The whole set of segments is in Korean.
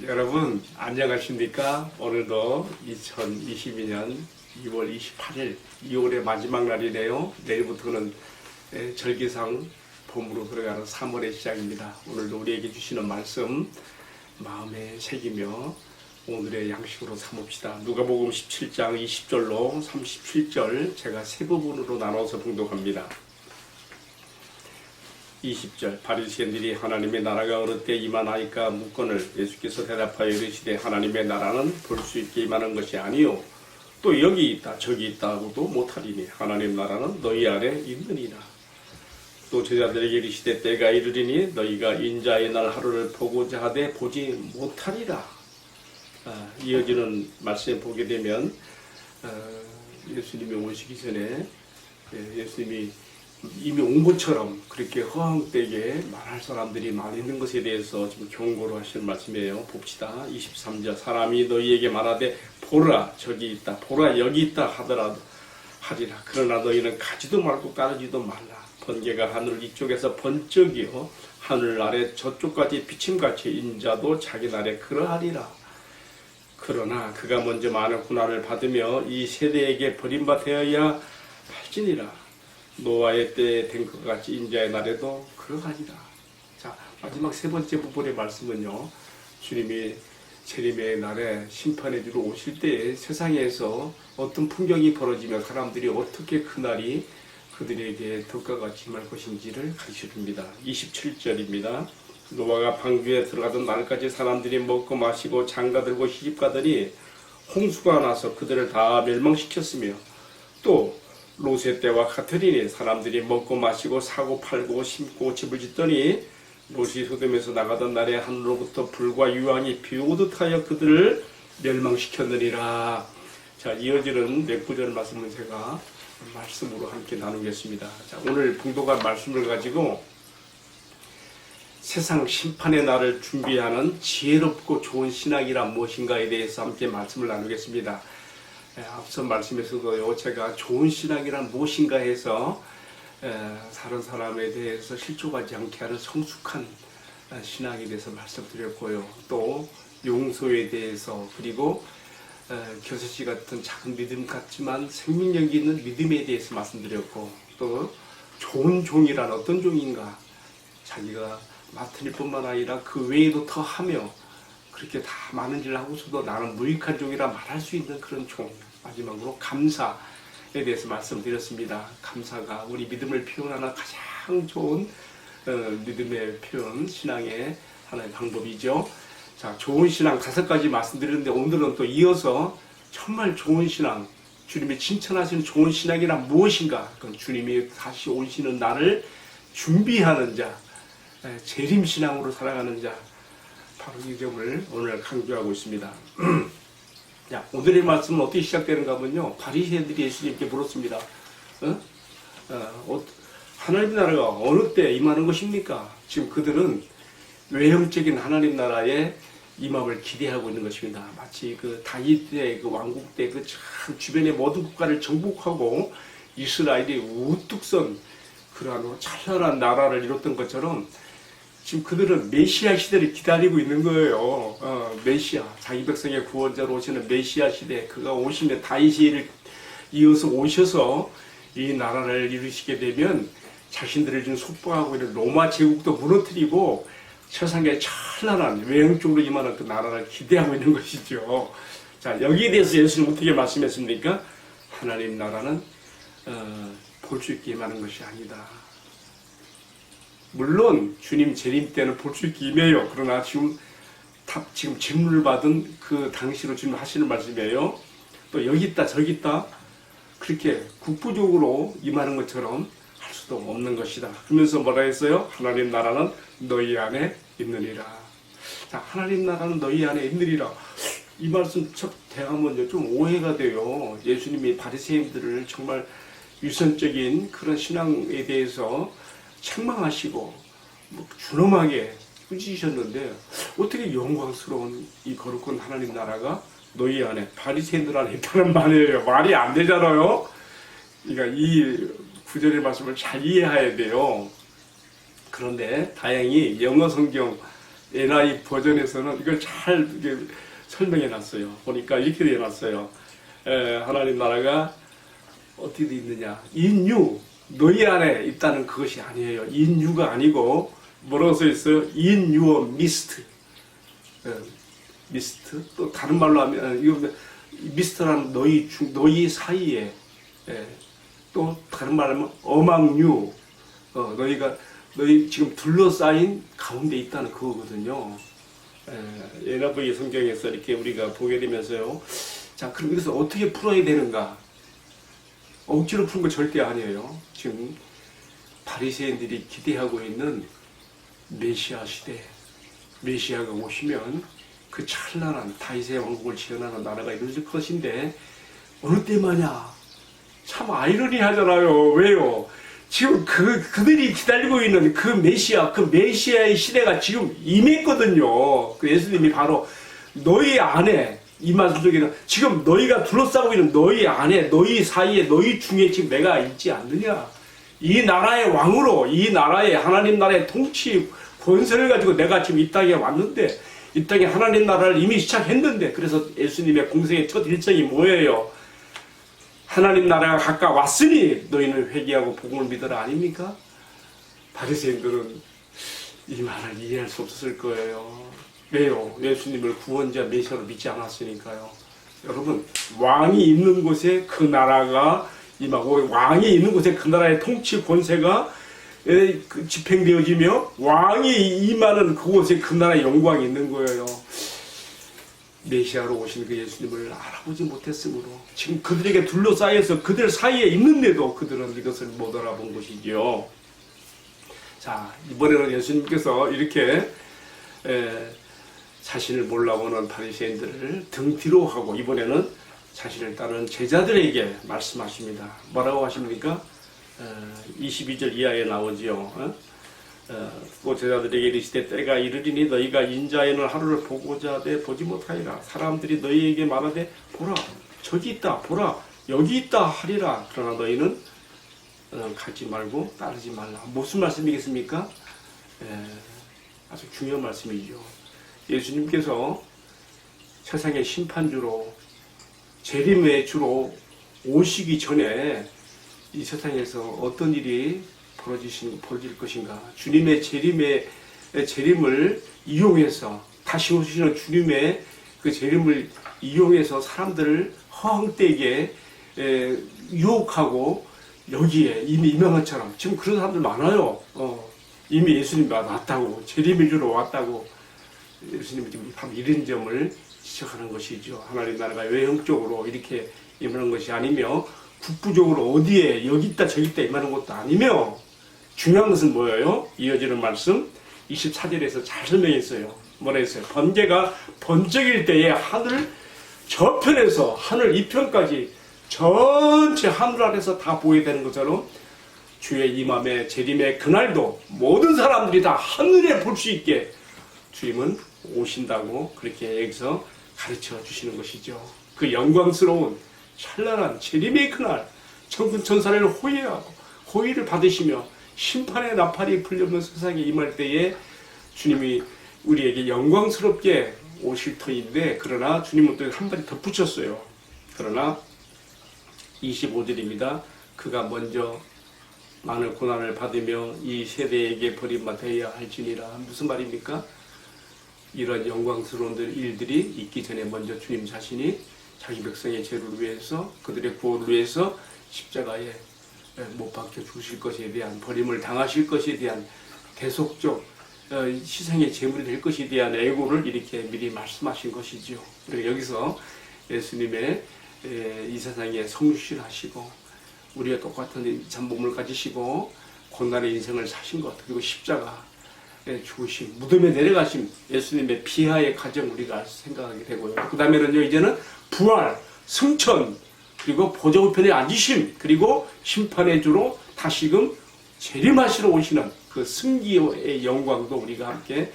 여러분 안녕하십니까? 오늘도 2022년 2월 28일 2월의 마지막 날이네요. 내일부터는 절기상 봄으로 들어가는 3월의 시작입니다. 오늘도 우리에게 주시는 말씀 마음에 새기며 오늘의 양식으로 삼읍시다. 누가복음 17장 20절로 37절 제가 세 부분으로 나눠서 봉독합니다. 20절 바리새인들이 하나님의 나라가 어느 때 임하나이까 묻거늘 예수께서 대답하여 이르시되 하나님의 나라는 볼 수 있게 임하는 것이 아니요 또 여기 있다 저기 있다 하고도 못하리니 하나님 나라는 너희 안에 있느니라. 또 제자들에게 이르시되 때가 이르리니 너희가 인자의 날 하루를 보고자 하되 보지 못하리라. 이어지는 말씀에 보게 되면 예수님이 오시기 전에 예수님이 이미 온 것처럼 그렇게 허황되게 말할 사람들이 많이 있는 것에 대해서 지금 경고를 하시는 말씀이에요. 봅시다. 23절 사람이 너희에게 말하되 보라 저기 있다 보라 여기 있다 하리라. 그러나 너희는 가지도 말고 따르지도 말라. 번개가 하늘 이쪽에서 번쩍이요 하늘 아래 저쪽까지 비침같이 인자도 자기 날에 그러하리라. 그러나 그가 먼저 많은 고난을 받으며 이 세대에게 버림받아야 할지니라. 노아의 때에 된 것 같이 인자의 날에도 그러하리라. 자, 마지막 세 번째 부분의 말씀은요. 주님이 재림의 날에 심판해 주러 오실 때에 세상에서 어떤 풍경이 벌어지며 사람들이 어떻게 그날이 그들에게 덕과 같이 임할 것인지를 가르쳐 줍니다. 27절입니다. 노아가 방주에 들어가던 날까지 사람들이 먹고 마시고 장가들고 시집가더니 홍수가 나서 그들을 다 멸망시켰으며 또 롯의 때와 같으리니 사람들이 먹고 마시고 사고 팔고 심고 집을 짓더니 롯이 소돔에서 나가던 날에 하늘로부터 불과 유황이 비오듯 하여 그들을 멸망시켰느니라. 자, 이어지는 몇 구절 말씀은 제가 말씀으로 함께 나누겠습니다. 자, 오늘 봉독한 말씀을 가지고 세상 심판의 날을 준비하는 지혜롭고 좋은 신앙이란 무엇인가에 대해서 함께 말씀을 나누겠습니다. 앞서 말씀에서도요, 제가 좋은 신앙이란 무엇인가 해서 다른 사람에 대해서 실족하지 않게 하는 성숙한 신앙에 대해서 말씀드렸고요. 또 용서에 대해서 그리고 겨자씨 같은 작은 믿음 같지만 생명력이 있는 믿음에 대해서 말씀드렸고 또 좋은 종이란 어떤 종인가 자기가 맡은 일뿐만 아니라 그 외에도 더 하며 그렇게 다 많은 일을 하고서도 나는 무익한 종이라 말할 수 있는 그런 종. 마지막으로 감사에 대해서 말씀드렸습니다. 감사가 우리 믿음을 표현하는 가장 좋은 믿음의 표현, 신앙의 하나의 방법이죠. 자, 좋은 신앙 5가지 말씀드렸는데 오늘은 또 이어서 정말 좋은 신앙, 주님이 칭찬하시는 좋은 신앙이란 무엇인가? 그건 주님이 다시 오시는 날을 준비하는 자, 재림신앙으로 살아가는 자, 바로 이 점을 오늘 강조하고 있습니다. 자, 오늘의 말씀은 어떻게 시작되는가 하면요. 바리새인들이 예수님께 물었습니다. 하나님 나라가 어느 때 임하는 것입니까? 지금 그들은 외형적인 하나님 나라에 임함을 기대하고 있는 것입니다. 마치 그 다윗 때, 그 왕국 때 그 참 주변의 모든 국가를 정복하고 이스라엘이 우뚝 선 그러한 찬란한 나라를 이뤘던 것처럼 지금 그들은 메시아 시대를 기다리고 있는 거예요. 메시아, 자기 백성의 구원자로 오시는 메시아 시대, 그가 오시면 다윗을 이어서 오셔서 이 나라를 이루시게 되면 자신들을 지금 속박하고 있는 로마 제국도 무너뜨리고 세상에 찬란한 외형적으로 임하는 그 나라를 기대하고 있는 것이죠. 자, 여기에 대해서 예수님 어떻게 말씀했습니까? 하나님 나라는 볼 수 있게 임하는 것이 아니다. 물론 주님 재림 때는 볼 수 있게 임해요. 그러나 지금 질문을 받은 그 당시로 주님 하시는 말씀이에요. 또 여기 있다 저기 있다 그렇게 국부적으로 임하는 것처럼 할 수도 없는 것이다. 그러면서 뭐라 했어요? 하나님 나라는 너희 안에 있느니라. 자, 하나님 나라는 너희 안에 있느니라. 이 말씀 첫 대하면 좀 오해가 돼요. 예수님이 바리새인들을 정말 유선적인 그런 신앙에 대해서 책망하시고 준엄하게 꾸짖으셨는데 어떻게 영광스러운 이 거룩한 하나님 나라가 너희 안에 바리새인들 안에 있다는 말이에요. 말이 안 되잖아요. 그러니까 이 구절의 말씀을 잘 이해해야 돼요. 그런데 다행히 영어 성경 NI 버전에서는 이걸 잘 이렇게 설명해 놨어요. 보니까 이렇게 되어 놨어요. 하나님 나라가 어떻게 되어 있느냐. 인유, 너희 안에 있다는 그것이 아니에요. 인유가 아니고 뭐라고 써 있어요? In your midst. 미스트. 또 다른 말로 하면 이거 미스트라는 너희 사이에. 또 다른 말로 하면 among you. 너희 지금 둘러싸인 가운데 있다는 그거거든요. NIV 성경에서 이렇게 우리가 보게 되면서요. 자, 그럼 이것을 어떻게 풀어야 되는가? 억지로 푸는 거 절대 아니에요. 지금 바리새인들이 기대하고 있는 메시아 시대, 메시아가 오시면 그 찬란한 다윗의 왕국을 지어나는 나라가 이루어질 것인데 어느 때마냐? 참 아이러니하잖아요. 왜요? 지금 그들이 기다리고 있는 그 메시아의 시대가 지금 임했거든요. 그 예수님이 바로 너희 안에 이 말씀 속에는 지금 너희가 둘러싸고 있는 너희 안에, 너희 사이에, 너희 중에 지금 내가 있지 않느냐? 이 나라의 왕으로, 이 나라의 하나님 나라의 통치 권세를 가지고 내가 지금 이 땅에 왔는데, 이 땅에 하나님 나라를 이미 시작했는데, 그래서 예수님의 공생의 첫 일정이 뭐예요? 하나님 나라가 가까이 왔으니 너희는 회개하고 복음을 믿어라 아닙니까? 바리새인들은 이 말을 이해할 수 없었을 거예요. 왜요? 예수님을 구원자 메시아로 믿지 않았으니까요. 여러분, 왕이 있는 곳에 그 나라가 임하고 왕이 있는 곳에 그 나라의 통치 권세가 집행되어지며 왕이 임하는 그곳에 그 나라의 영광이 있는 거예요. 메시아로 오신 그 예수님을 알아보지 못했으므로 지금 그들에게 둘러싸여서 그들 사이에 있는데도 그들은 이것을 못 알아본 것이죠. 자, 이번에는 예수님께서 이렇게 자신을 몰라보는 바리새인들을 등 뒤로 하고 이번에는 자신을 따르는 제자들에게 말씀하십니다. 뭐라고 하십니까? 22절 이하에 나오지요. 그 제자들에게 이르시되 때가 이르리니 너희가 인자에는 하루를 보고자 하되 보지 못하리라. 사람들이 너희에게 말하되 보라 저기 있다, 보라 여기 있다 하리라. 그러나 너희는 가지 말고 따르지 말라. 무슨 말씀이겠습니까? 아주 중요한 말씀이죠. 예수님께서 세상의 심판주로 재림의 주로 오시기 전에 이 세상에서 어떤 일이 벌어질 것인가. 주님의 재림을 이용해서 다시 오시는 주님의 그 재림을 이용해서 사람들을 허황되게 유혹하고 여기에 이미 임한 것처럼 지금 그런 사람들 많아요. 이미 예수님이 왔다고, 재림을 주러 왔다고. 예수님이 지금 바로 이런 점을 지적하는 것이죠. 하나님 나라가 외형적으로 이렇게 임하는 것이 아니며 국부적으로 어디에 여기 있다 저기 있다 임하는 것도 아니며 중요한 것은 뭐예요? 이어지는 말씀 24절에서 잘 설명했어요. 뭐라 했어요? 번개가 번쩍일 때에 하늘 저편에서 하늘 이편까지 전체 하늘 아래서 다 보게 되는 것처럼 주의 임함의 재림의 그날도 모든 사람들이 다 하늘에 볼 수 있게 주님은 오신다고 그렇게 여기서 가르쳐 주시는 것이죠. 그 영광스러운 찬란한 재림의 그날 천군 천사를 호위하고 호위를 받으시며 심판의 나팔이 불려오는 세상에 임할 때에 주님이 우리에게 영광스럽게 오실 터인데 그러나 주님은 또 한 가지 덧붙였어요. 그러나 25절입니다. 그가 먼저 많은 고난을 받으며 이 세대에게 버림받아야 할지니라. 무슨 말입니까? 이런 영광스러운 일들이 있기 전에 먼저 주님 자신이 자기 백성의 죄를 위해서 그들의 구원을 위해서 십자가에 못 박혀 죽으실 것에 대한 버림을 당하실 것에 대한 대속적 희생의 제물이 될 것에 대한 애고를 이렇게 미리 말씀하신 것이죠. 그리고 여기서 예수님의 이 세상에 성실하시고 우리가 똑같은 참 몸을 가지시고 고난의 인생을 사신 것 그리고 십자가 죽으심, 무덤에 내려가심, 예수님의 비하의 과정 우리가 생각하게 되고요. 그 다음에는요, 이제는 부활, 승천, 그리고 보좌 우편에 앉으심, 그리고 심판의 주로 다시금 재림하시러 오시는 그 승기의 영광도 우리가 함께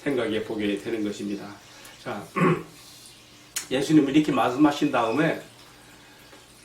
생각해 보게 되는 것입니다. 자, 예수님이 이렇게 말씀하신 다음에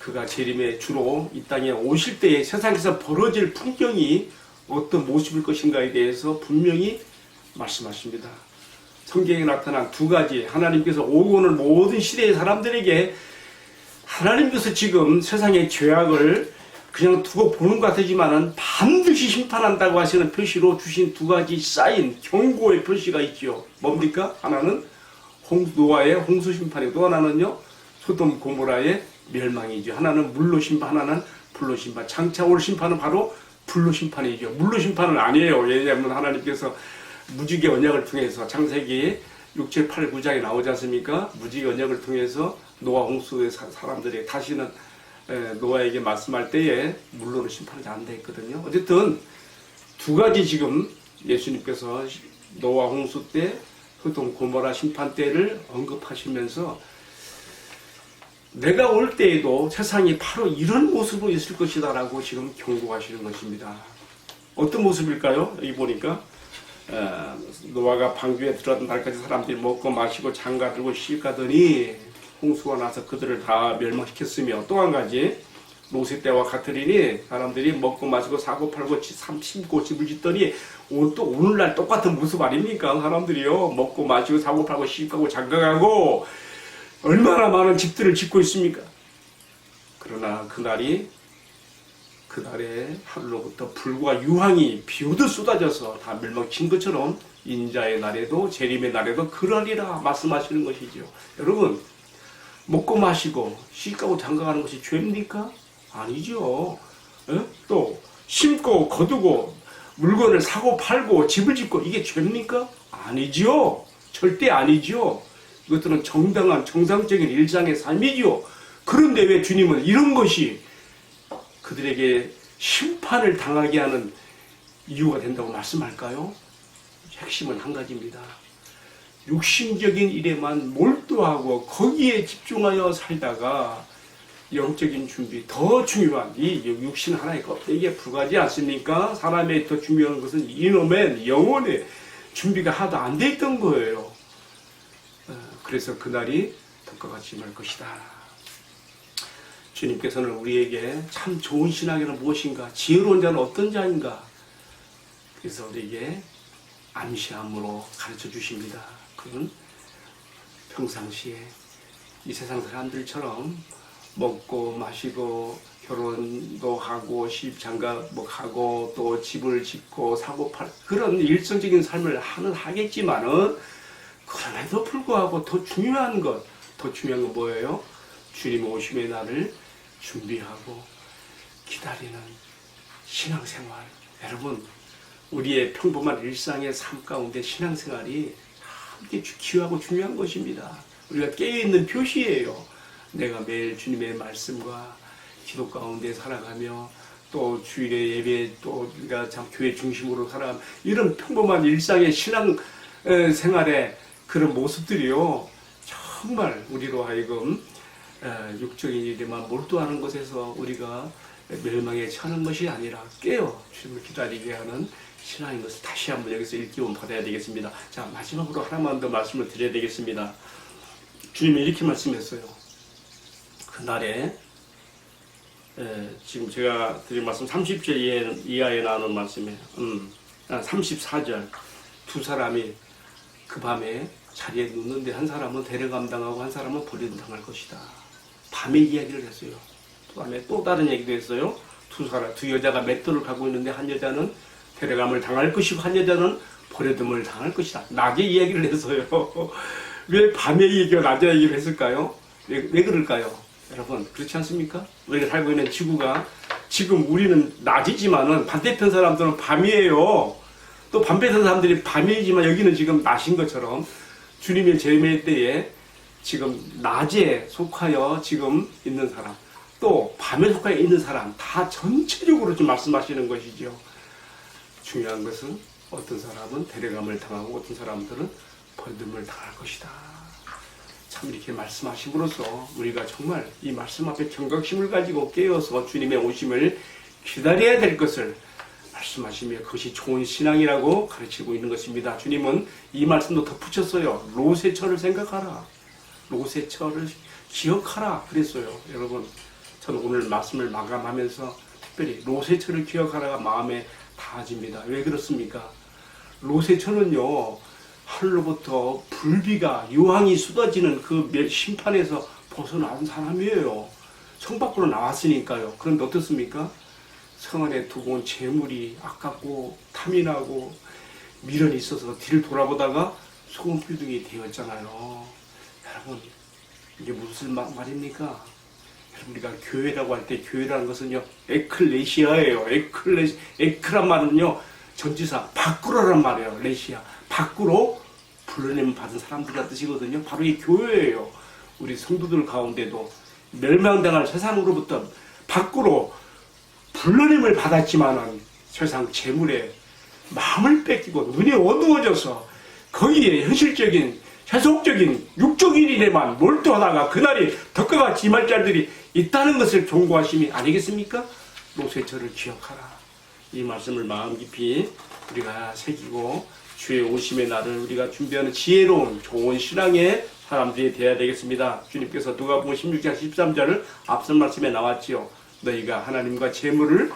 그가 재림의 주로 이 땅에 오실 때에 세상에서 벌어질 풍경이 어떤 모습일 것인가에 대해서 분명히 말씀하십니다. 성경에 나타난 두 가지, 하나님께서 오고 오는 모든 시대의 사람들에게 하나님께서 지금 세상의 죄악을 그냥 두고 보는 것 같지만은 반드시 심판한다고 하시는 표시로 주신 두 가지 사인, 경고의 표시가 있죠. 뭡니까? 하나는 노아의 홍수 심판이고, 또 하나는요, 소돔 고모라의 멸망이죠. 하나는 물로 심판, 하나는 불로 심판. 장차 올 심판은 바로 불로 심판이죠. 물로 심판은 아니에요. 왜냐하면 하나님께서 무지개 언약을 통해서 창세기 6, 7, 8, 9장에 나오지 않습니까? 무지개 언약을 통해서 노아 홍수의 사람들이 다시는 노아에게 말씀할 때에 물로는 심판하지 않는다 했거든요. 어쨌든 두 가지 지금 예수님께서 노아 홍수 때 소돔 고모라 심판 때를 언급하시면서 내가 올 때에도 세상이 바로 이런 모습으로 있을 것이다 라고 지금 경고하시는 것입니다. 어떤 모습일까요? 여기 보니까 노아가 방주에 들어간 날까지 사람들이 먹고 마시고 장가들고 시집가더니 홍수가 나서 그들을 다 멸망시켰으며, 또 한 가지 롯의 때와 같으리니 사람들이 먹고 마시고 사고 팔고 심고 집을 짓더니 또 오늘날 똑같은 모습 아닙니까? 사람들이요, 먹고 마시고 사고 팔고 시집가고 장가가고 얼마나 많은 집들을 짓고 있습니까? 그러나 그날에 하루로부터 불과 유황이 비오듯 쏟아져서 다 멸망친 것처럼 인자의 날에도 재림의 날에도 그러리라 말씀하시는 것이죠. 여러분, 먹고 마시고 시집가고 장가가는 것이 죄입니까? 아니죠. 또 심고 거두고 물건을 사고 팔고 집을 짓고 이게 죄입니까? 아니죠. 절대 아니죠. 이것들은 정당한 정상적인 일상의 삶이죠. 그런데 왜 주님은 이런 것이 그들에게 심판을 당하게 하는 이유가 된다고 말씀할까요? 핵심은 한 가지입니다. 육신적인 일에만 몰두하고 거기에 집중하여 살다가 영적인 준비, 더 중요한 이 육신 하나의 껍데기에 불과하지 않습니까? 사람의 더 중요한 것은 이놈의 영혼의 준비가 하나도 안 돼 있던 거예요. 그래서 그날이 덕과 같이 임할 것이다. 주님께서는 우리에게 참 좋은 신앙이란 무엇인가, 지혜로운 자는 어떤 자인가, 그래서 우리에게 암시함으로 가르쳐 주십니다. 그건 평상시에 이 세상 사람들처럼 먹고 마시고 결혼도 하고 시집장가 하고 또 집을 짓고 사고 팔 그런 일상적인 삶을 하겠지만은, 그럼에도 불구하고 더 중요한 건 뭐예요? 주님 오심의 날을 준비하고 기다리는 신앙생활. 여러분, 우리의 평범한 일상의 삶 가운데 신앙생활이 함께 귀하고 중요한 것입니다. 우리가 깨어있는 표시예요. 내가 매일 주님의 말씀과 기도 가운데 살아가며 또 주일의 예배, 또 우리가 참 교회 중심으로 살아가며 이런 평범한 일상의 신앙 생활의 그런 모습들이요, 정말 우리로 하여금 육적인 일에만 몰두하는 것에서 우리가 멸망에 처하는 것이 아니라 깨어 주님을 기다리게 하는 신앙인 것을 다시 한번 여기서 일기원 받아야 되겠습니다. 자, 마지막으로 하나만 더 말씀을 드려야 되겠습니다. 주님이 이렇게 말씀했어요. 그날에 지금 제가 드린 말씀 30절 이하에 나오는 말씀에 34절 두 사람이 그 밤에 자리에 눕는데 한 사람은 데려감 당하고 한 사람은 버림 당할 것이다. 밤에 이야기를 했어요. 그 다음에 또 다른 얘기도 했어요. 두 여자가 맷돌을 갖고 있는데 한 여자는 데려감을 당할 것이고 한 여자는 버려둠을 당할 것이다. 낮에 이야기를 했어요. 왜 밤에 얘기가 낮에 얘기를 했을까요? 왜 그럴까요? 여러분, 그렇지 않습니까? 우리가 살고 있는 지구가 지금 우리는 낮이지만은 반대편 사람들은 밤이에요. 또 반대편 사람들이 밤이지만 여기는 지금 낮인 것처럼 주님의 재림의 때에 지금 낮에 속하여 지금 있는 사람, 또 밤에 속하여 있는 사람 다 전체적으로 좀 말씀하시는 것이죠. 중요한 것은 어떤 사람은 데려감을 당하고 어떤 사람들은 버림을 당할 것이다. 참 이렇게 말씀하심으로써 우리가 정말 이 말씀 앞에 경각심을 가지고 깨어서 주님의 오심을 기다려야 될 것을 말씀하시며 그것이 좋은 신앙이라고 가르치고 있는 것입니다. 주님은 이 말씀도 덧붙였어요. 롯의 처를 생각하라. 롯의 처를 기억하라 그랬어요. 여러분, 저는 오늘 말씀을 마감하면서 특별히 롯의 처를 기억하라가 마음에 닿아집니다. 왜 그렇습니까? 롯의 처는요, 하늘로부터 불비가 유황이 쏟아지는 그 심판에서 벗어난 사람이에요. 성 밖으로 나왔으니까요. 그런데 어떻습니까? 성 안에 두고 온 재물이 아깝고 탐이 나고 미련이 있어서 뒤를 돌아보다가 소금기둥이 되었잖아요. 여러분, 이게 무슨 말입니까? 여러분, 우리가 교회라고 할 때 교회라는 것은요, 에클레시아예요. 에크란 말은요, 전지사 밖으로란 말이에요. 레시아, 밖으로 불러냄 받은 사람들이란 뜻이거든요. 바로 이 교회예요. 우리 성도들 가운데도 멸망당할 세상으로부터 밖으로 불러냄을 받았지만은 세상 재물에 마음을 뺏기고 눈이 어두워져서 거기에 현실적인 세속적인 육적인 일에만 몰두하다가 그날이 덕과 같이 임할 자들이 있다는 것을 경고하심이 아니겠습니까? 노쇠처를 기억하라. 이 말씀을 마음 깊이 우리가 새기고 주의 오심의 날을 우리가 준비하는 지혜로운 좋은 신앙의 사람들이 되어야 되겠습니다. 주님께서 누가복음 16장 13절을 앞선 말씀에 나왔지요. 너희가 하나님과 재물을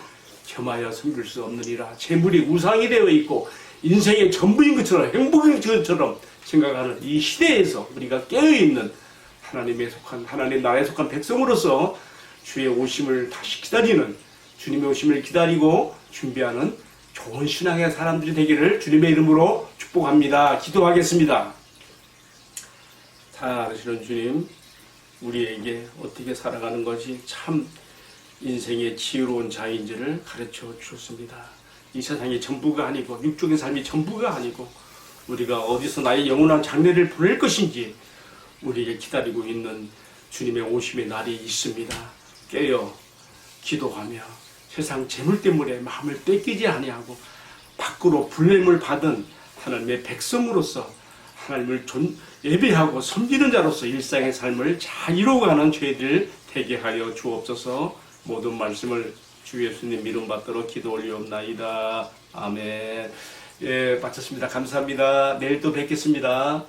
겸하여 섬길 수 없느니라. 재물이 우상이 되어 있고 인생의 전부인 것처럼 행복인 것처럼 생각하는 이 시대에서 우리가 깨어있는 하나님의 속한 하나님 나라에 속한 백성으로서 주의 오심을 다시 기다리는 주님의 오심을 기다리고 준비하는 좋은 신앙의 사람들이 되기를 주님의 이름으로 축복합니다. 기도하겠습니다. 사랑하시는 주님, 우리에게 어떻게 살아가는 것이 참 인생의 지혜로운 자인지를 가르쳐 주셨습니다. 이 세상이 전부가 아니고 육적인 삶이 전부가 아니고 우리가 어디서 나의 영원한 장래를 보낼 것인지 우리에게 기다리고 있는 주님의 오심의 날이 있습니다. 깨어 기도하며 세상 재물 때문에 마음을 뺏기지 아니하고 밖으로 불냄을 받은 하나님의 백성으로서 하나님을 예배하고 섬기는 자로서 일상의 삶을 잘 이루어가는 죄들 되게 하여 주옵소서. 모든 말씀을 주 예수님 이름 받도록 기도 올리옵나이다. 아멘. 예, 마쳤습니다. 감사합니다. 내일 또 뵙겠습니다.